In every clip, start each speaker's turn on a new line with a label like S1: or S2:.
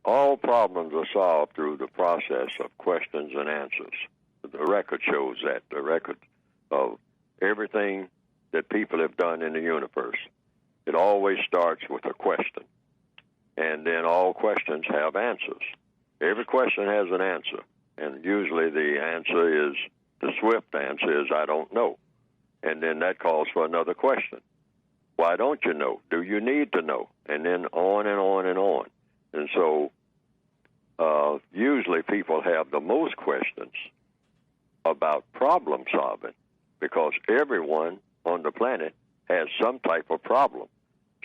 S1: all problems are solved through the process of questions and answers. The record shows that, the record of everything that people have done in the universe. It always starts with a question, and then all questions have answers. Every question has an answer, and usually the answer is, the swift answer is, I don't know. And then that calls for another question. Why don't you know? Do you need to know? And then on and on and on. And so usually people have the most questions about problem solving because everyone on the planet has some type of problem,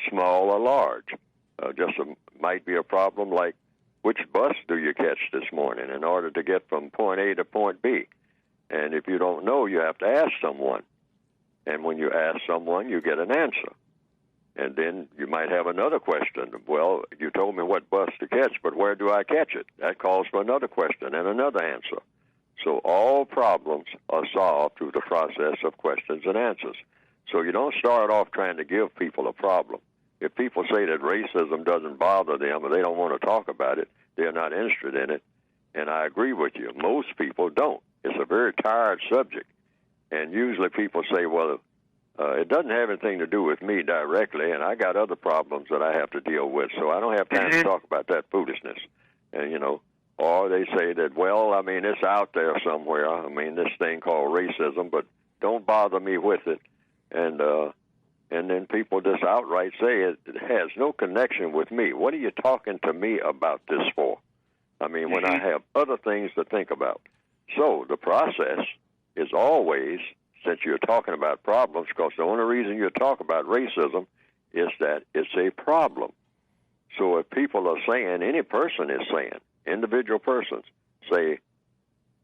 S1: small or large. Might be a problem like, which bus do you catch this morning in order to get from point A to point B? And if you don't know, you have to ask someone. And when you ask someone, you get an answer. And then you might have another question. Well, you told me what bus to catch, but where do I catch it? That calls for another question and another answer. So all problems are solved through the process of questions and answers. So you don't start off trying to give people a problem. If people say that racism doesn't bother them or they don't want to talk about it, they're not interested in it. And I agree with you. Most people don't. It's a very tired subject. And usually people say, well, it doesn't have anything to do with me directly, and I got other problems that I have to deal with, so I don't have time to talk about that foolishness. And, or they say that, well, I mean, it's out there somewhere. I mean, this thing called racism, but don't bother me with it. And then people just outright say it has no connection with me. What are you talking to me about this for? I mean, when I have other things to think about. So the process is always, since you're talking about problems, because the only reason you talk about racism is that it's a problem. So if people are saying, any person is saying, individual persons say,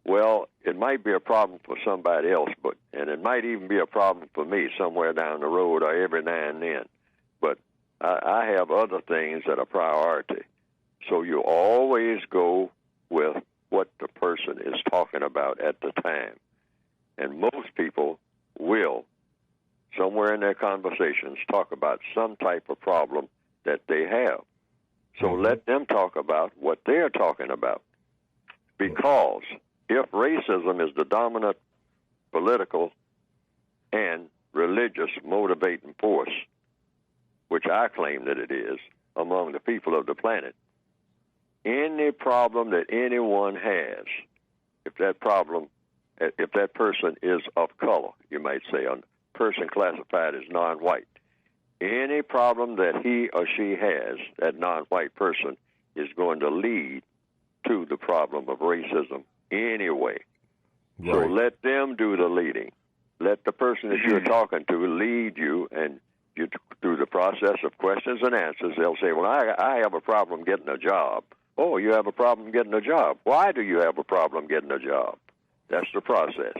S1: well, it might be a problem for somebody else, and it might even be a problem for me somewhere down the road or every now and then. But I have other things that are priority. So you always go with what the person is talking about at the time. And most people will, somewhere in their conversations, talk about some type of problem that they have. So let them talk about what they're talking about. Because if racism is the dominant political and religious motivating force, which I claim that it is, among the people of the planet, any problem that anyone has, if that person is of color, you might say, a person classified as non-white, any problem that he or she has, that non-white person, is going to lead to the problem of racism anyway. Right. So let them do the leading. Let the person that you're talking to lead you, and you through the process of questions and answers, they'll say, well, I have a problem getting a job. Oh, you have a problem getting a job. Why do you have a problem getting a job? That's the process.